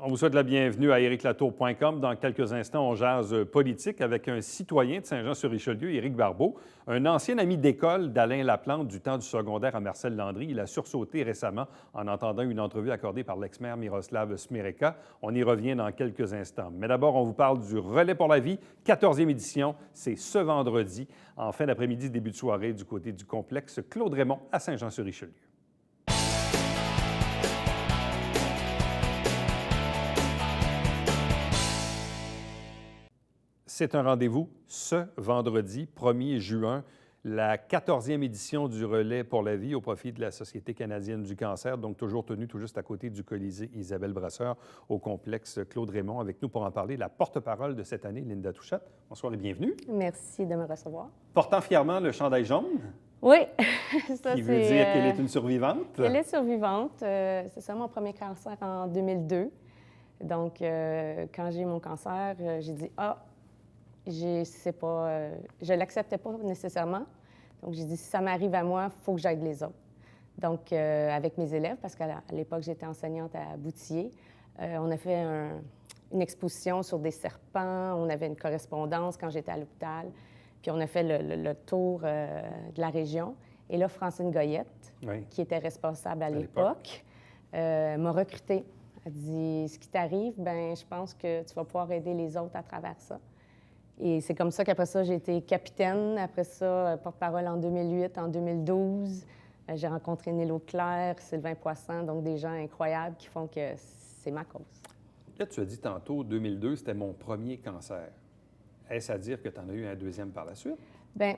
On vous souhaite la bienvenue à ériclatour.com. Dans quelques instants, on jase politique avec un citoyen de Saint-Jean-sur-Richelieu, Éric Barbeau, un ancien ami d'école d'Alain Laplante du temps du secondaire à Marcel Landry. Il a sursauté récemment en entendant une entrevue accordée par l'ex-maire Miroslav Smereka. On y revient dans quelques instants. Mais d'abord, on vous parle du Relais pour la vie, 14e édition. C'est ce vendredi, en fin d'après-midi, début de soirée, du côté du complexe Claude-Raymond à Saint-Jean-sur-Richelieu. C'est un rendez-vous ce vendredi, 1er juin, la 14e édition du Relais pour la vie au profit de la Société canadienne du cancer, donc toujours tenue tout juste à côté du Colisée Isabelle Brasseur au complexe Claude-Raymond. Avec nous pour en parler, la porte-parole de cette année, Linda Touchette. Bonsoir et bienvenue. Merci de me recevoir. Portant fièrement le chandail jaune. Oui, ça qui veut dire qu'elle est une survivante. Elle est survivante. C'est ça, mon premier cancer en 2002. Donc, quand j'ai eu mon cancer, j'ai dit « Ah, je ne l'acceptais pas nécessairement. Donc, j'ai dit, si ça m'arrive à moi, il faut que j'aide les autres. Donc, avec mes élèves, parce qu'à l'époque, j'étais enseignante à Boutillier, on a fait une exposition sur des serpents, on avait une correspondance quand j'étais à l'hôpital, puis on a fait le tour de la région. Et là, Francine Goyette, qui était responsable à l'époque, m'a recrutée. Elle dit, ce qui t'arrive, bien, je pense que tu vas pouvoir aider les autres à travers ça. Et c'est comme ça qu'après ça, j'ai été capitaine. Après ça, porte-parole en 2008, en 2012. J'ai rencontré Nél Auclair, Sylvain Poisson, donc des gens incroyables qui font que c'est ma cause. Là, tu as dit tantôt, 2002, c'était mon premier cancer. Est-ce à dire que tu en as eu un deuxième par la suite? Bien,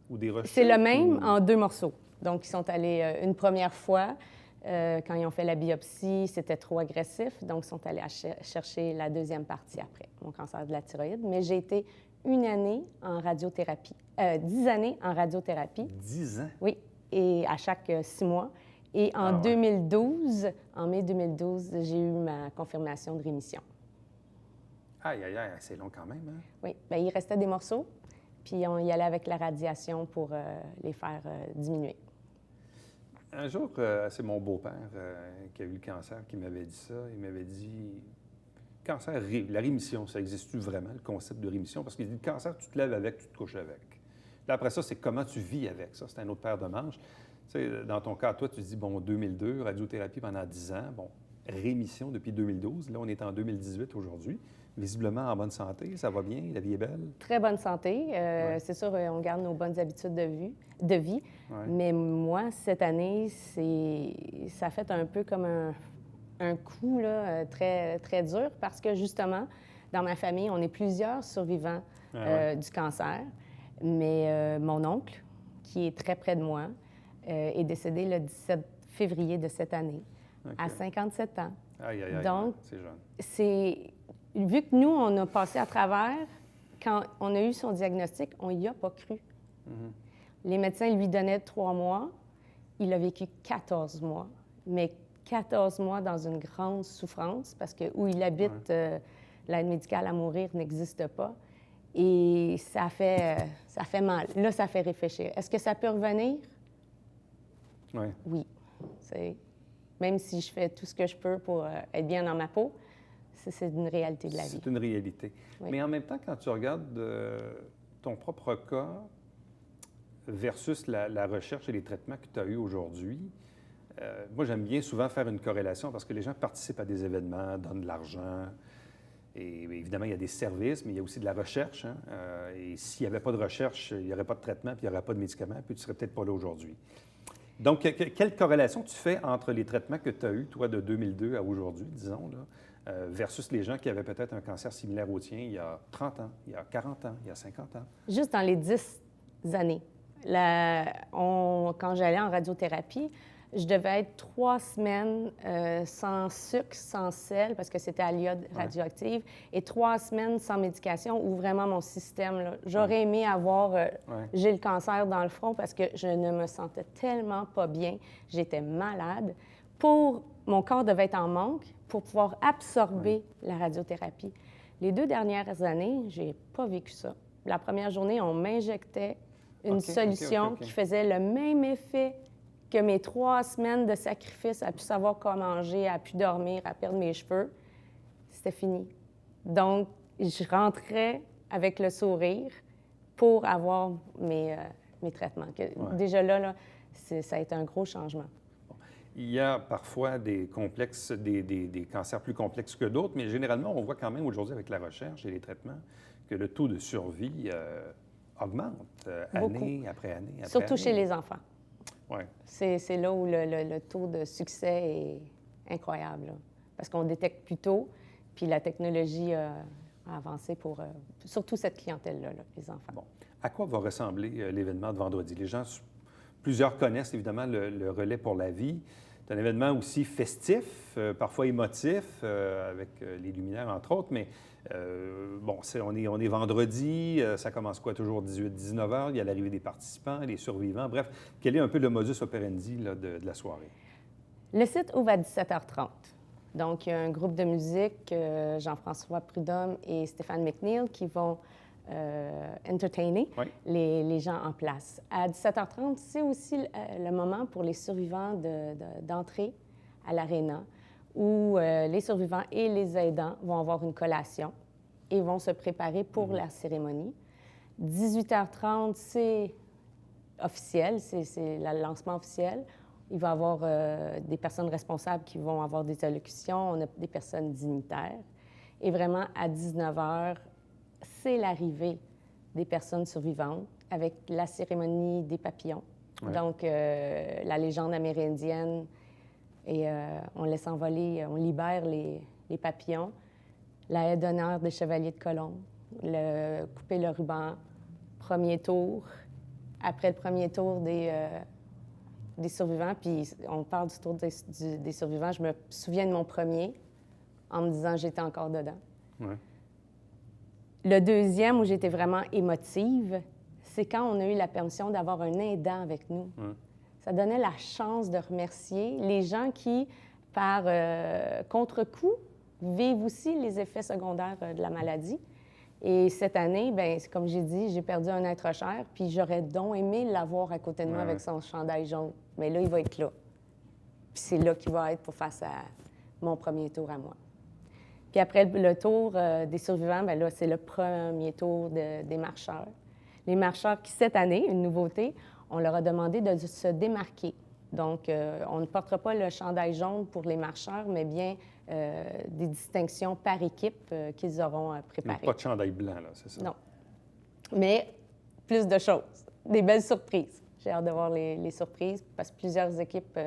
ou des rechutes? C'est le même en deux morceaux. Donc, ils sont allés une première fois. Quand ils ont fait la biopsie, c'était trop agressif, donc ils sont allés chercher la deuxième partie après, mon cancer de la thyroïde. Mais j'ai été 1 année en radiothérapie, 10 années en radiothérapie. 10 ans? Oui, et à chaque 6 mois. Et en 2012, en mai 2012, j'ai eu ma confirmation de rémission. Aïe, aïe, aïe, c'est long quand même, hein? Oui, bien, il restait des morceaux, puis on y allait avec la radiation pour les faire diminuer. Un jour, c'est mon beau-père qui a eu le cancer qui m'avait dit ça. Il m'avait dit, cancer, la rémission, ça existe-tu vraiment, le concept de rémission? Parce qu'il dit, le cancer, tu te lèves avec, tu te couches avec. Puis après ça, c'est comment tu vis avec ça. C'est un autre paire de manches. Tu sais, dans ton cas, toi, tu dis, bon, 2002, radiothérapie pendant 10 ans, bon, rémission depuis 2012. Là, on est en 2018 aujourd'hui. Visiblement en bonne santé, ça va bien, la vie est belle? Très bonne santé. C'est sûr, on garde nos bonnes habitudes de vie. Ouais. Mais moi, cette année, ça a fait un peu comme un coup là, très, très dur parce que, justement, dans ma famille, on est plusieurs survivants du cancer. Mais mon oncle, qui est très près de moi, est décédé le 17 février de cette année, à 57 ans. Aïe, aïe, aïe. Donc, c'est jeune. Vu que nous, on a passé à travers, quand on a eu son diagnostic, on n'y a pas cru. Mm-hmm. Les médecins lui donnaient 3 mois. Il a vécu 14 mois. Mais 14 mois dans une grande souffrance, parce que où il habite, l'aide médicale à mourir n'existe pas. Et ça fait mal. Là, ça fait réfléchir. Est-ce que ça peut revenir? Oui. Même si je fais tout ce que je peux pour être bien dans ma peau, c'est une réalité de la vie. C'est une réalité. Oui. Mais en même temps, quand tu regardes ton propre cas versus la recherche et les traitements que tu as eus aujourd'hui, moi, j'aime bien souvent faire une corrélation parce que les gens participent à des événements, donnent de l'argent. Et évidemment, il y a des services, mais il y a aussi de la recherche. Hein? Et s'il n'y avait pas de recherche, il n'y aurait pas de traitement, puis il n'y aurait pas de médicaments, puis tu ne serais peut-être pas là aujourd'hui. Donc, quelle corrélation tu fais entre les traitements que tu as eus, toi, de 2002 à aujourd'hui, disons, là, versus les gens qui avaient peut-être un cancer similaire au tien il y a 30 ans, il y a 40 ans, il y a 50 ans? Juste dans les 10 années. Quand j'allais en radiothérapie, je devais être 3 semaines sans sucre, sans sel, parce que c'était à l'iode radioactive, et 3 semaines sans médication, où vraiment mon système, j'aurais aimé avoir... J'ai le cancer dans le front parce que je ne me sentais tellement pas bien. J'étais malade. Mon corps devait être en manque pour pouvoir absorber la radiothérapie. Les 2 dernières années, je n'ai pas vécu ça. La première journée, on m'injectait une solution qui faisait le même effet que mes 3 semaines de sacrifice, à plus savoir quoi manger, à plus dormir, à perdre mes cheveux. c'était fini. Donc, je rentrais avec le sourire pour avoir mes traitements. Déjà là, ça a été un gros changement. Il y a parfois des complexes, des cancers plus complexes que d'autres, mais généralement, on voit quand même aujourd'hui avec la recherche et les traitements que le taux de survie augmente année après année. Surtout chez les enfants. Ouais. C'est là où le taux de succès est incroyable, là, parce qu'on détecte plus tôt, puis la technologie a avancé pour surtout cette clientèle-là, les enfants. Bon. À quoi va ressembler l'événement de vendredi? Les gens, plusieurs connaissent évidemment le Relais pour la vie. C'est un événement aussi festif, parfois émotif, avec les luminaires, entre autres, mais bon, on est vendredi, ça commence quoi, toujours 18-19 heures, il y a l'arrivée des participants, les survivants, bref. Quel est un peu le modus operandi là, de la soirée? Le site ouvre à 17h30. Donc, il y a un groupe de musique, Jean-François Prudhomme et Stéphane McNeil, qui vont entertainer les gens en place. À 17h30, c'est aussi le moment pour les survivants d'entrer à l'aréna, où les survivants et les aidants vont avoir une collation et vont se préparer pour la cérémonie. 18h30, c'est officiel, c'est le lancement officiel. Il va y avoir des personnes responsables qui vont avoir des allocutions, on a des personnes dignitaires. Et vraiment, à 19h, c'est l'arrivée des personnes survivantes avec la cérémonie des papillons. Ouais. Donc, la légende amérindienne, et on laisse envoler, on libère les papillons. La haie d'honneur des chevaliers de Colombe, couper le ruban, premier tour. Après le premier tour des survivants, puis on parle du tour des survivants, je me souviens de mon premier en me disant que j'étais encore dedans. Ouais. Le deuxième, où j'étais vraiment émotive, c'est quand on a eu la permission d'avoir un aidant avec nous. Ouais. Ça donnait la chance de remercier les gens qui, par contre-coup, vivent aussi les effets secondaires de la maladie. Et cette année, bien, comme j'ai dit, j'ai perdu un être cher, puis j'aurais donc aimé l'avoir à côté de moi avec son chandail jaune. Mais là, il va être là. Puis c'est là qu'il va être pour face à mon premier tour à moi. Puis après le tour des survivants, bien là, c'est le premier tour des marcheurs. Les marcheurs qui, cette année, une nouveauté, on leur a demandé de se démarquer. Donc, on ne portera pas le chandail jaune pour les marcheurs, mais bien des distinctions par équipe qu'ils auront préparées. Mais pas de chandail blanc, là, c'est ça? Non. Mais plus de choses, des belles surprises. J'ai hâte de voir les surprises parce que plusieurs équipes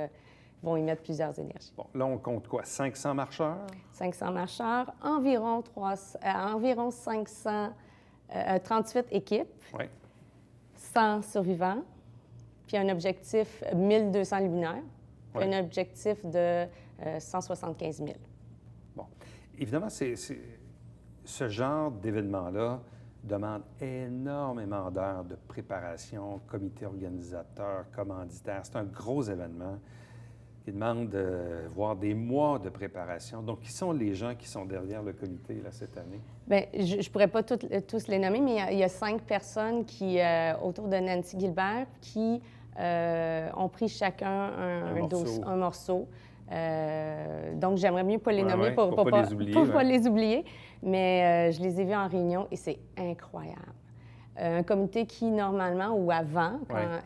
vont y mettre plusieurs énergies. Bon, là, on compte quoi? 500 marcheurs? 500 marcheurs, environ 538 équipes, 100 survivants, puis un objectif 1200 luminaires, puis un objectif de 175 000. Bon. Évidemment, ce genre d'événement-là demande énormément d'heures de préparation, comité organisateur, commanditaire. C'est un gros événement qui demande voire des mois de préparation. Donc, qui sont les gens qui sont derrière le comité là, cette année? Bien, je ne pourrais pas tous les nommer, mais il y a 5 personnes qui, autour de Nancy Gilbert qui ont pris chacun un morceau. Donc, j'aimerais mieux pas les nommer pour pas les oublier. Mais je les ai vus en réunion et c'est incroyable. Un comité qui, normalement, ou avant,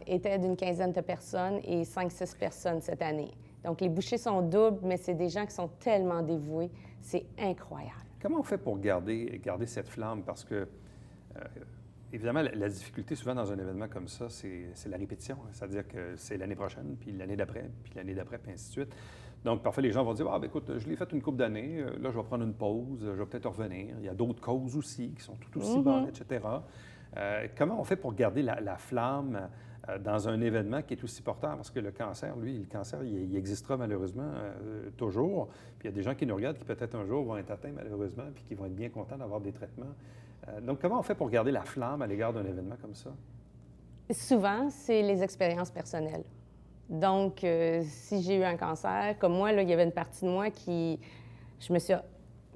était d'une quinzaine de personnes et 5-6 personnes cette année. Donc, les bouchées sont doubles, mais c'est des gens qui sont tellement dévoués. C'est incroyable. Comment on fait pour garder cette flamme? Parce que, évidemment, la difficulté souvent dans un événement comme ça, c'est la répétition. C'est-à-dire que c'est l'année prochaine, puis l'année d'après, puis ainsi de suite. Donc, parfois, les gens vont dire « Ah, bien, écoute, je l'ai fait une couple d'années, là, je vais prendre une pause, je vais peut-être revenir. » Il y a d'autres causes aussi qui sont tout aussi bonnes, etc. Comment on fait pour garder la flamme dans un événement qui est aussi porteur? Parce que le cancer, il existera malheureusement toujours. Puis il y a des gens qui nous regardent qui peut-être un jour vont être atteints malheureusement puis qui vont être bien contents d'avoir des traitements. Donc, comment on fait pour garder la flamme à l'égard d'un événement comme ça? Souvent, c'est les expériences personnelles. Donc, si j'ai eu un cancer, comme moi, là, il y avait une partie de moi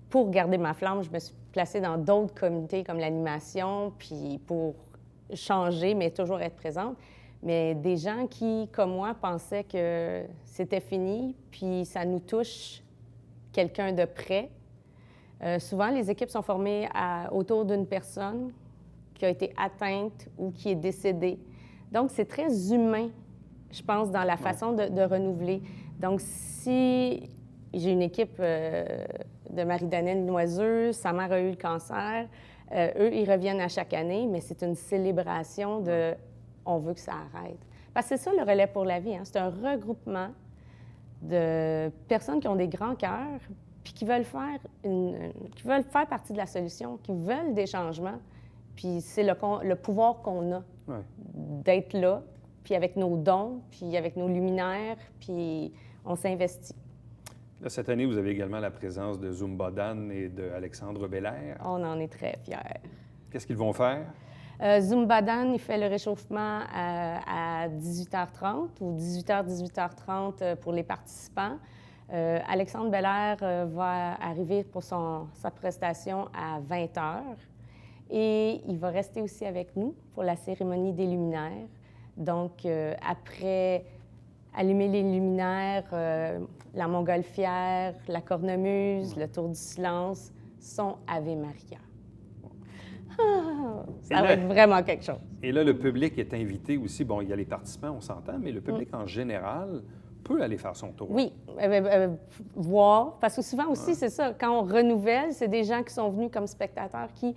pour garder ma flamme, je me suis placée dans d'autres comités comme l'animation, puis pour changer, mais toujours être présente. Mais des gens qui, comme moi, pensaient que c'était fini, puis ça nous touche quelqu'un de près. Souvent, les équipes sont formées autour d'une personne qui a été atteinte ou qui est décédée. Donc, c'est très humain, je pense, dans la façon de renouveler. Donc, si j'ai une équipe de Marie-Danielle Noiseux, sa mère a eu le cancer, eux, ils reviennent à chaque année, mais c'est une célébration de « on veut que ça arrête ». Parce que c'est ça le relais pour la vie, hein? C'est un regroupement de personnes qui ont des grands cœurs puis qui veulent faire partie de la solution, qui veulent des changements. Puis c'est le pouvoir qu'on a d'être là, puis avec nos dons, puis avec nos luminaires, puis on s'investit. Là, cette année, vous avez également la présence de Zumba Dan et d'Alexandre Belair. On en est très fiers. Qu'est-ce qu'ils vont faire? Zumba Dan, il fait le réchauffement à 18h30 ou 18h, 18h30 pour les participants. Alexandre Belair va arriver pour sa prestation à 20h. Et il va rester aussi avec nous pour la cérémonie des luminaires. Donc, après allumer les luminaires, la montgolfière, la cornemuse, le tour du silence, son Ave Maria. Ça va être vraiment quelque chose. Et là, le public est invité aussi. Bon, il y a les participants, on s'entend, mais le public en général peut aller faire son tour. Oui, voir. Parce que souvent aussi, c'est ça, quand on renouvelle, c'est des gens qui sont venus comme spectateurs qui,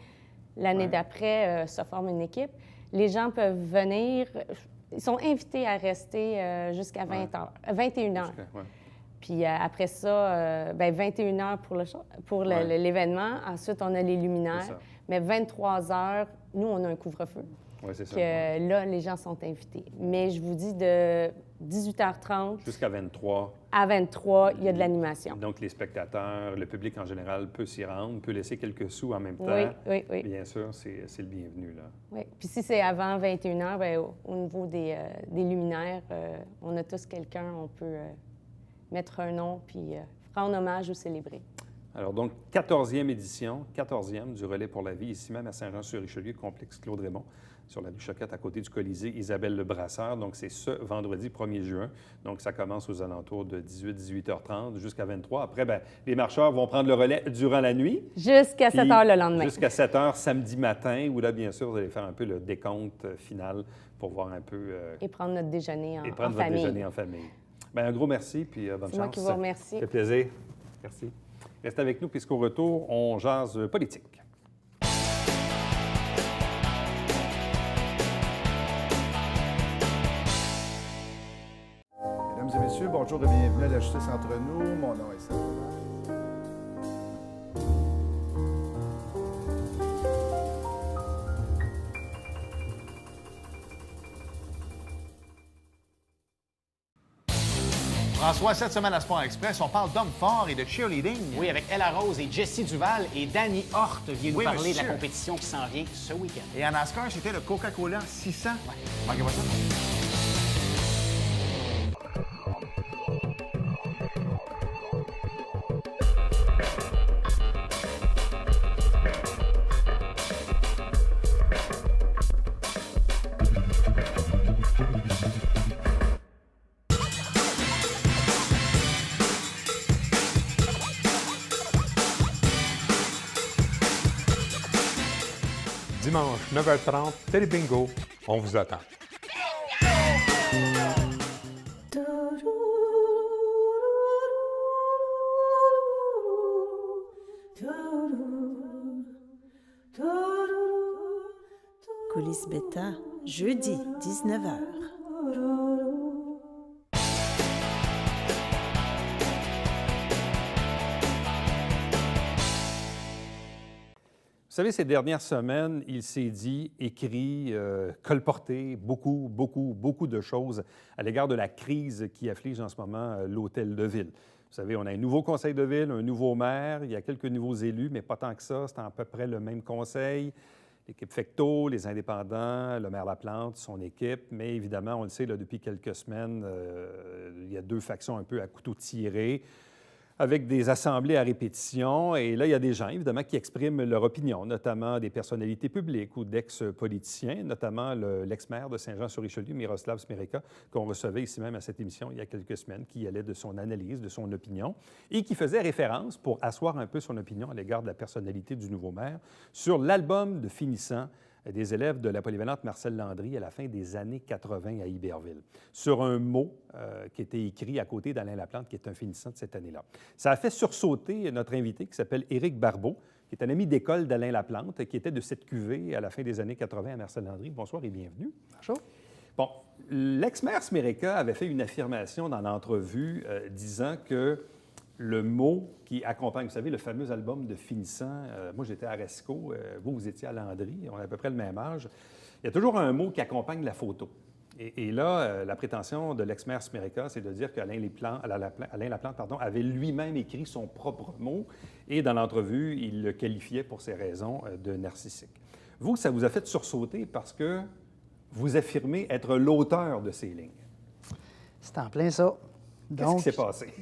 l'année d'après, se forment une équipe. Les gens peuvent venir, ils sont invités à rester jusqu'à 21 h. Puis après ça, 21 h pour l'événement. Ensuite, on a les luminaires. Mais 23 h, nous, on a un couvre-feu. Oui, c'est ça. Là, les gens sont invités. Mais je vous dis, de 18h30... Jusqu'à 23. À 23, il y a de l'animation. Donc, les spectateurs, le public en général peut s'y rendre, peut laisser quelques sous en même temps. Oui. Bien sûr, c'est le bienvenu, là. Oui. Puis si c'est avant 21 h, bien, au niveau des luminaires, on a tous quelqu'un, on peut mettre un nom puis rendre hommage ou célébrer. Alors, donc, 14e édition, 14e du Relais pour la vie, ici même à Saint-Jean-sur-Richelieu, complexe Claude-Raymond, sur la rue Choquette, à côté du Colisée Isabelle Le Brasseur. Donc, c'est ce vendredi 1er juin. Donc, ça commence aux alentours de 18h30 jusqu'à 23h. Après, bien, les marcheurs vont prendre le relais durant la nuit. Jusqu'à 7 h le lendemain. Jusqu'à 7 h samedi matin, où là, bien sûr, vous allez faire un peu le décompte final pour voir un peu... Et prendre notre déjeuner en famille. Et prendre votre déjeuner en famille. Bien, un gros merci, puis bonne chance. C'est moi qui vous remercie. Ça fait plaisir. Merci. Restez avec nous, puisqu'au retour, on jase politique. Mesdames et messieurs, bonjour et bienvenue à la Justice entre nous. Mon nom est Serge. François, cette semaine à Sport Express, on parle d'hommes forts et de cheerleading. Oui, avec Ella Rose et Jessie Duval et Danny Hort viennent nous parler de la monsieur. compétition qui s'en vient ce week-end. Et en NASCAR, c'était le Coca-Cola 600. Manquez pas ça. Dimanche, 9h30, Télé Bingo, on vous attend. Coulisses Bêta, jeudi, 19h. Vous savez, ces dernières semaines, il s'est dit, écrit, colporté beaucoup de choses à l'égard de la crise qui afflige en ce moment l'Hôtel de Ville. Vous savez, on a un nouveau conseil de ville, un nouveau maire, il y a quelques nouveaux élus, mais pas tant que ça, c'est à peu près le même conseil. L'équipe Fecteau, les indépendants, le maire Laplante, son équipe, mais évidemment, on le sait, là, depuis quelques semaines, il y a deux factions un peu à couteau tiré. avec des assemblées à répétition. Et là, il y a des gens, évidemment, qui expriment leur opinion, notamment des personnalités publiques ou d'ex-politiciens, notamment l'ex-maire de Saint-Jean-sur-Richelieu, Miroslav Smereka, qu'on recevait ici même à cette émission il y a quelques semaines, qui allait de son analyse, de son opinion, et qui faisait référence, pour asseoir un peu son opinion à l'égard de la personnalité du nouveau maire, sur l'album de finissant des élèves de la polyvalente Marcel Landry à la fin des années 80 à Iberville, sur un mot qui était écrit à côté d'Alain Laplante, qui est un finissant de cette année-là. Ça a fait sursauter notre invité, qui s'appelle Éric Barbeau, qui est un ami d'école d'Alain Laplante, qui était de cette cuvée à la fin des années 80 à Marcel Landry. Bonsoir et bienvenue. Bonjour. Bon, l'ex-maire Smereka avait fait une affirmation dans l'entrevue disant que le mot qui accompagne, vous savez, le fameux album de finissant, moi j'étais à Resco, vous étiez à Landry, on a à peu près le même âge, il y a toujours un mot qui accompagne la photo. Et là, la prétention de l'ex-maire Smereka, c'est de dire qu'Alain Laplante avait lui-même écrit son propre mot, et dans l'entrevue, il le qualifiait pour ces raisons de narcissique. Vous, ça vous a fait sursauter parce que vous affirmez être l'auteur de ces lignes. C'est en plein ça. Qu'est-ce qui s'est passé?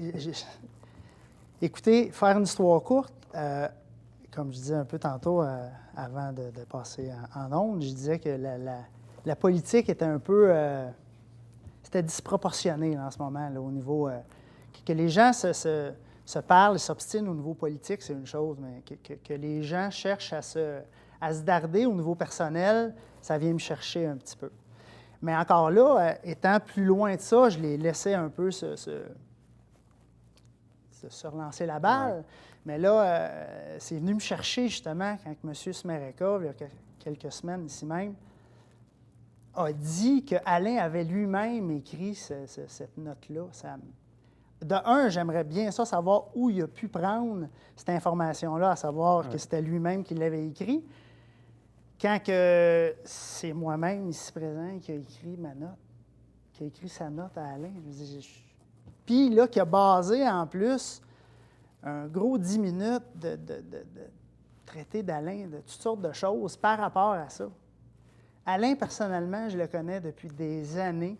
Écoutez, faire une histoire courte, comme je disais un peu tantôt avant de passer en ondes, je disais que la politique était un peu... c'était disproportionné là, en ce moment, là, au niveau... que les gens se parlent et s'obstinent au niveau politique, c'est une chose, mais que les gens cherchent à se darder au niveau personnel, ça vient me chercher un petit peu. Mais encore là, étant plus loin de ça, je les laissais un peu se relancer la balle. Ouais. Mais là, c'est venu me chercher justement quand M. Smereka, il y a quelques semaines ici même, a dit qu'Alain avait lui-même écrit cette note-là. De un, j'aimerais bien ça, savoir où il a pu prendre cette information-là, à savoir que c'était lui-même qui l'avait écrit, quand que c'est moi-même ici présent qui a écrit ma note, qui a écrit sa note à Alain. Puis là, qui a basé en plus un gros 10 minutes de traité d'Alain de toutes sortes de choses par rapport à ça. Alain, personnellement, je le connais depuis des années.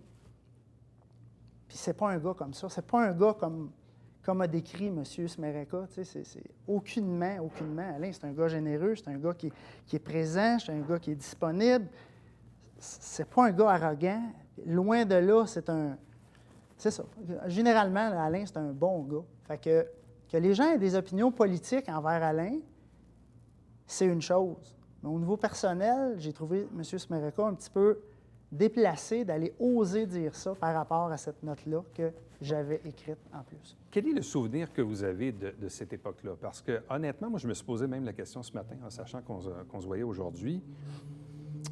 Puis c'est pas un gars comme ça. C'est pas un gars comme a décrit M. Smereka. Tu sais, c'est aucunement. Alain, c'est un gars généreux, c'est un gars qui est présent, c'est un gars qui est disponible. C'est pas un gars arrogant. Loin de là, c'est ça. Généralement, Alain, c'est un bon gars. Fait que les gens aient des opinions politiques envers Alain, c'est une chose. Mais au niveau personnel, j'ai trouvé M. Smereka un petit peu déplacé d'aller oser dire ça par rapport à cette note-là que j'avais écrite en plus. Quel est le souvenir que vous avez de cette époque-là? Parce que, honnêtement, moi, je me suis posé même la question ce matin en sachant qu'on se voyait aujourd'hui.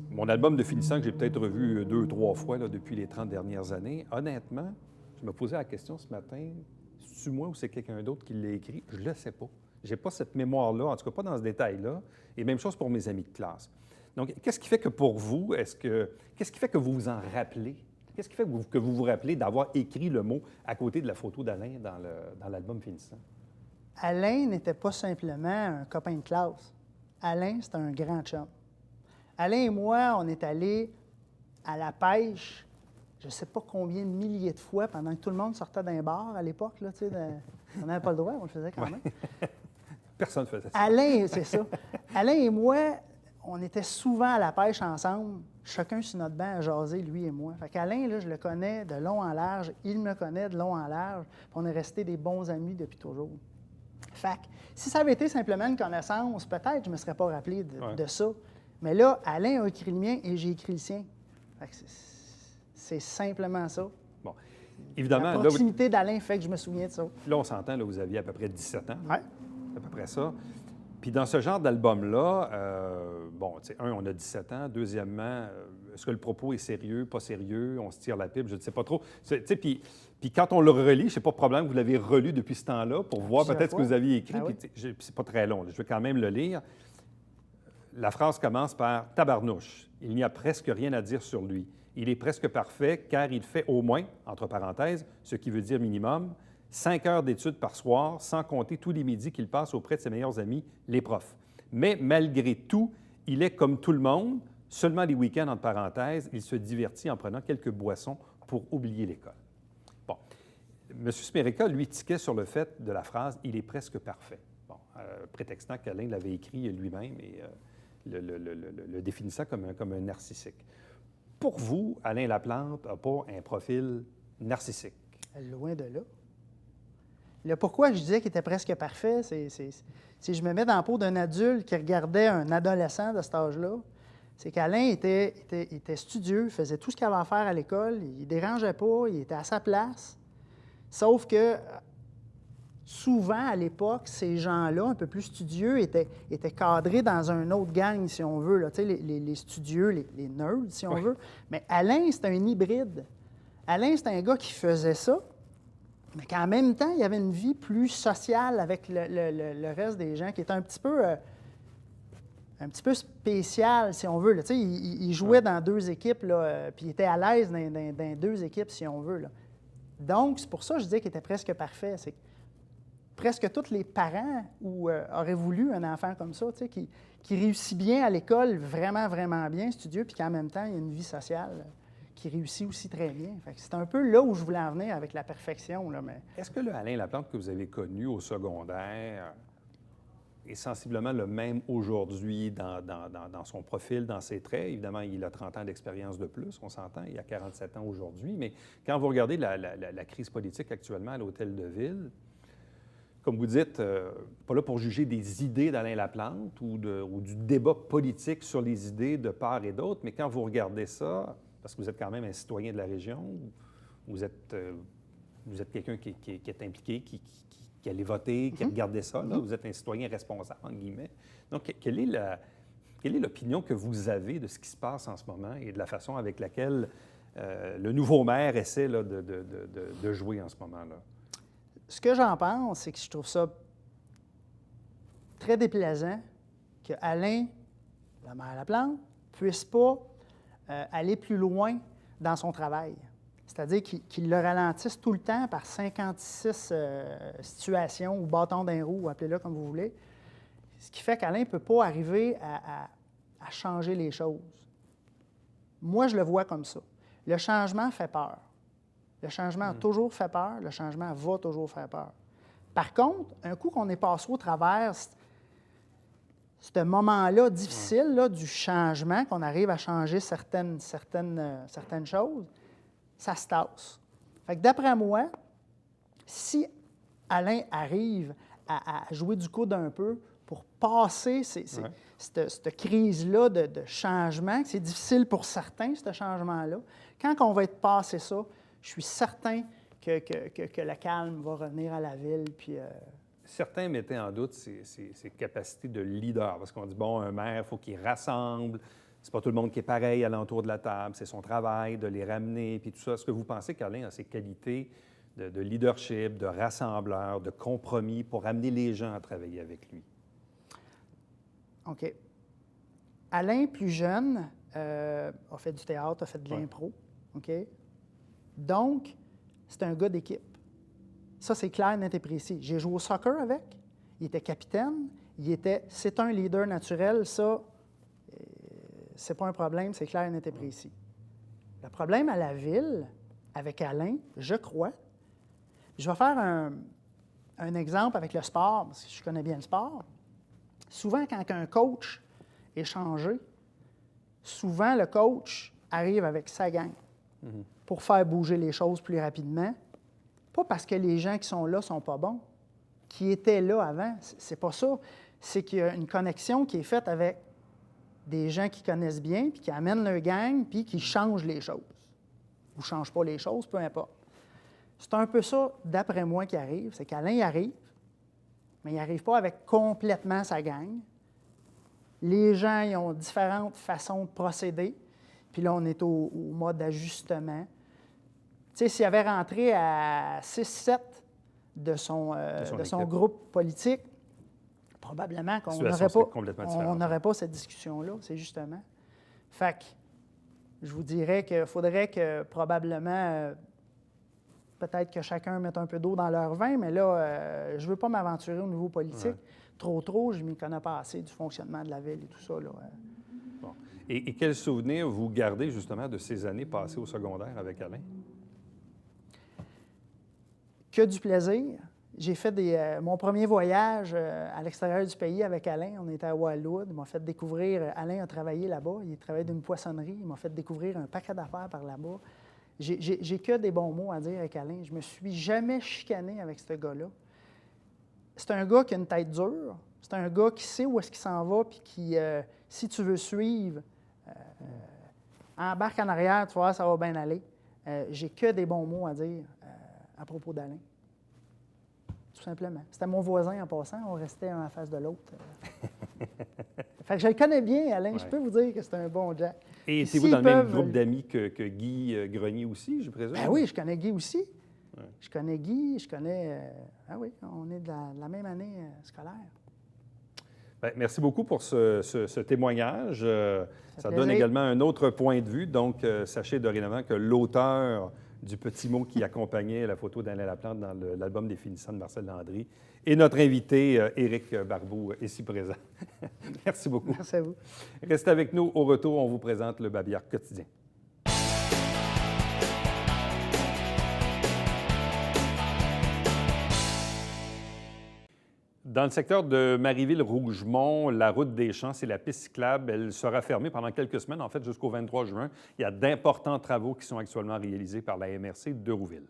Mon album de finissant que j'ai peut-être revu 2 ou 3 fois là, depuis les 30 dernières années, honnêtement, je me posais la question ce matin, c'est-tu moi ou c'est quelqu'un d'autre qui l'a écrit? Je ne le sais pas. Je n'ai pas cette mémoire-là, en tout cas pas dans ce détail-là. Et même chose pour mes amis de classe. Donc, qu'est-ce qui fait que pour vous, qu'est-ce qui fait que vous vous en rappelez? Qu'est-ce qui fait que vous vous rappelez d'avoir écrit le mot à côté de la photo d'Alain dans l'album finissant? Alain n'était pas simplement un copain de classe. Alain, c'était un grand chum. Alain et moi, on est allés à la pêche, je ne sais pas combien de milliers de fois, pendant que tout le monde sortait d'un bar à l'époque. Là, on n'avait pas le droit, on le faisait quand même. Personne ne faisait ça. Alain, c'est ça. Alain et moi, on était souvent à la pêche ensemble, chacun sur notre banc à jaser, lui et moi. Fait qu'Alain, là, je le connais de long en large, il me connaît de long en large, puis on est restés des bons amis depuis toujours. Fait que si ça avait été simplement une connaissance, peut-être je ne me serais pas rappelé de ça. Mais là, Alain a écrit le mien et j'ai écrit le sien. Fait que c'est simplement ça. Bon, évidemment... La proximité d'Alain fait que je me souviens de ça. Là, on s'entend, là, vous aviez à peu près 17 ans. Oui. À peu près ça. Puis dans ce genre d'album-là, bon, tu sais, on a 17 ans. Deuxièmement, est-ce que le propos est sérieux, pas sérieux? On se tire la pipe, je ne sais pas trop. Tu sais, puis quand on le relit, je n'ai pas de problème, vous l'avez relu depuis ce temps-là pour voir peut-être ce que vous aviez écrit. Ah oui. Puis c'est pas très long, là, je vais quand même le lire. La phrase commence par « Tabarnouche, il n'y a presque rien à dire sur lui. Il est presque parfait car il fait au moins, entre parenthèses, ce qui veut dire minimum, 5 heures d'études par soir, sans compter tous les midis qu'il passe auprès de ses meilleurs amis, les profs. Mais malgré tout, il est comme tout le monde, seulement les week-ends, entre parenthèses, il se divertit en prenant quelques boissons pour oublier l'école. » Bon. M. Smérica, lui, tiquait sur le fait de la phrase « il est presque parfait ». Bon, prétextant qu'Alain l'avait écrit lui-même et le définissant comme un narcissique. Pour vous, Alain Laplante n'a pas un profil narcissique? Loin de là. Le pourquoi je disais qu'il était presque parfait, c'est si je me mets dans la peau d'un adulte qui regardait un adolescent de cet âge-là, c'est qu'Alain était studieux, il faisait tout ce qu'il avait à faire à l'école, il ne dérangeait pas, il était à sa place. Sauf que souvent, à l'époque, ces gens-là, un peu plus studieux, étaient cadrés dans un autre gang, si on veut, là, les studieux, les nerds, si on veut. Mais Alain, c'était un hybride. Alain, c'était un gars qui faisait ça, mais qu'en même temps, il avait une vie plus sociale avec le reste des gens, qui était un petit peu spécial, si on veut. Là. Il jouait dans deux équipes, là, puis il était à l'aise dans deux équipes, si on veut. Là. Donc, c'est pour ça que je disais qu'il était presque parfait. C'est que presque tous les parents auraient voulu un enfant comme ça, qui réussit bien à l'école, vraiment, vraiment bien, studieux, puis qu'en même temps, il a une vie sociale qui réussit aussi très bien. Fait que c'est un peu là où je voulais en venir avec la perfection. Là, mais... Est-ce que le Alain Laplante que vous avez connu au secondaire est sensiblement le même aujourd'hui dans son profil, dans ses traits? Évidemment, il a 30 ans d'expérience de plus, on s'entend, il a 47 ans aujourd'hui, mais quand vous regardez la crise politique actuellement à l'Hôtel de Ville, comme vous dites, pas là pour juger des idées d'Alain Laplante ou du débat politique sur les idées de part et d'autre, mais quand vous regardez ça, parce que vous êtes quand même un citoyen de la région, vous êtes quelqu'un qui est impliqué, qui allait voter, qui regardait ça, là, vous êtes un citoyen responsable, entre guillemets. Donc, quelle est l'opinion que vous avez de ce qui se passe en ce moment et de la façon avec laquelle le nouveau maire essaie là, de jouer en ce moment-là? Ce que j'en pense, c'est que je trouve ça très déplaisant que Alain, le maire Laplante, ne puisse pas aller plus loin dans son travail. C'est-à-dire qu'il le ralentisse tout le temps par 56 situations ou bâtons d'un roue, appelez-le comme vous voulez. Ce qui fait qu'Alain ne peut pas arriver à changer les choses. Moi, je le vois comme ça. Le changement fait peur. Le changement a toujours fait peur. Le changement va toujours faire peur. Par contre, un coup qu'on est passé au travers ce moment-là difficile là, du changement, qu'on arrive à changer certaines choses, ça se tasse. Fait que d'après moi, si Alain arrive à jouer du coude un peu pour passer cette crise-là de changement, que c'est difficile pour certains, ce changement-là, quand on va être passé ça, je suis certain que le calme va revenir à la ville. Puis, Certains mettaient en doute ses capacités de leader, parce qu'on dit, bon, un maire, il faut qu'il rassemble. C'est pas tout le monde qui est pareil alentour de la table. C'est son travail de les ramener, puis tout ça. Est-ce que vous pensez qu'Alain a ses qualités de leadership, de rassembleur, de compromis pour amener les gens à travailler avec lui? OK. Alain, plus jeune, a fait du théâtre, a fait de l'impro. OK? Donc, c'est un gars d'équipe. Ça, c'est clair, net et précis. J'ai joué au soccer avec. Il était capitaine. C'est un leader naturel. Ça, c'est pas un problème. C'est clair, net et précis. Le problème à la ville, avec Alain, je crois, je vais faire un exemple avec le sport, parce que je connais bien le sport. Souvent, quand un coach est changé, souvent, le coach arrive avec sa gang pour faire bouger les choses plus rapidement. Pas parce que les gens qui sont là ne sont pas bons, qui étaient là avant. C'est pas ça. C'est qu'il y a une connexion qui est faite avec des gens qui connaissent bien, puis qui amènent leur gang, puis qui changent les choses. Ou ne changent pas les choses, peu importe. C'est un peu ça, d'après moi, qui arrive. C'est qu'Alain y arrive, mais il n'arrive pas avec complètement sa gang. Les gens ils ont différentes façons de procéder. Puis là, on est au mode d'ajustement. Tu sais, s'il avait rentré à 6-7 de son groupe politique, probablement qu'on n'aurait pas cette discussion-là, c'est justement. Fait que je vous dirais qu'il faudrait que probablement, peut-être que chacun mette un peu d'eau dans leur vin, mais là, je ne veux pas m'aventurer au niveau politique. Ouais. Trop, je ne m'y connais pas assez du fonctionnement de la ville et tout ça. Là. Bon. Et quel souvenir vous gardez justement de ces années passées au secondaire avec Alain? que du plaisir. J'ai fait mon premier voyage à l'extérieur du pays avec Alain. On était à Wildwood. Il m'a fait découvrir... Alain a travaillé là-bas. Il travaillait d'une poissonnerie. Il m'a fait découvrir un paquet d'affaires par là-bas. J'ai que des bons mots à dire avec Alain. Je me suis jamais chicané avec ce gars-là. C'est un gars qui a une tête dure. C'est un gars qui sait où est-ce qu'il s'en va, puis qui, si tu veux suivre, embarque en arrière, tu vois, ça va bien aller. J'ai que des bons mots à dire à propos d'Alain. Tout simplement. C'était mon voisin en passant, on restait un en face de l'autre. Fait que je le connais bien, Alain. Ouais. Je peux vous dire que c'est un bon Jack. Et Puis étiez-vous s'ils dans le même peuvent- groupe d'amis que Guy Grenier aussi, je présume? Ben oui, je connais Guy aussi. Ouais. Je connais Guy, je connais... ah oui, on est de la même année scolaire. Bien, merci beaucoup pour ce témoignage. Ça fait donne plaisir. également un autre point de vue. Donc, sachez dorénavant que l'auteur du petit mot qui accompagnait la photo d'Alain Laplante dans l'album des finissants de Marcel Landry et notre invité, Éric Barbeau, ici présent. Merci beaucoup. Merci à vous. Restez avec nous. Au retour, on vous présente le Babillard quotidien. Dans le secteur de Marieville-Rougemont, la route des Champs, c'est la piste cyclable. Elle sera fermée pendant quelques semaines, en fait jusqu'au 23 juin. Il y a d'importants travaux qui sont actuellement réalisés par la MRC de Rouville.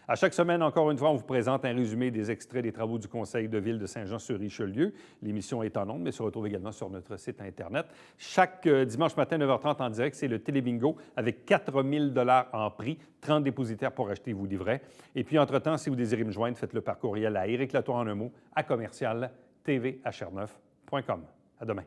À chaque semaine, encore une fois, on vous présente un résumé des extraits des travaux du Conseil de ville de Saint-Jean-sur-Richelieu. L'émission est en ondes, mais se retrouve également sur notre site Internet. Chaque dimanche matin, 9h30 en direct, c'est le Télébingo avec 4 000 $ en prix, 30 dépositaires pour acheter vos livrets. Et puis, entre-temps, si vous désirez me joindre, faites-le par courriel à Éric Latour en un mot, à commercial tvhr9.com. À demain.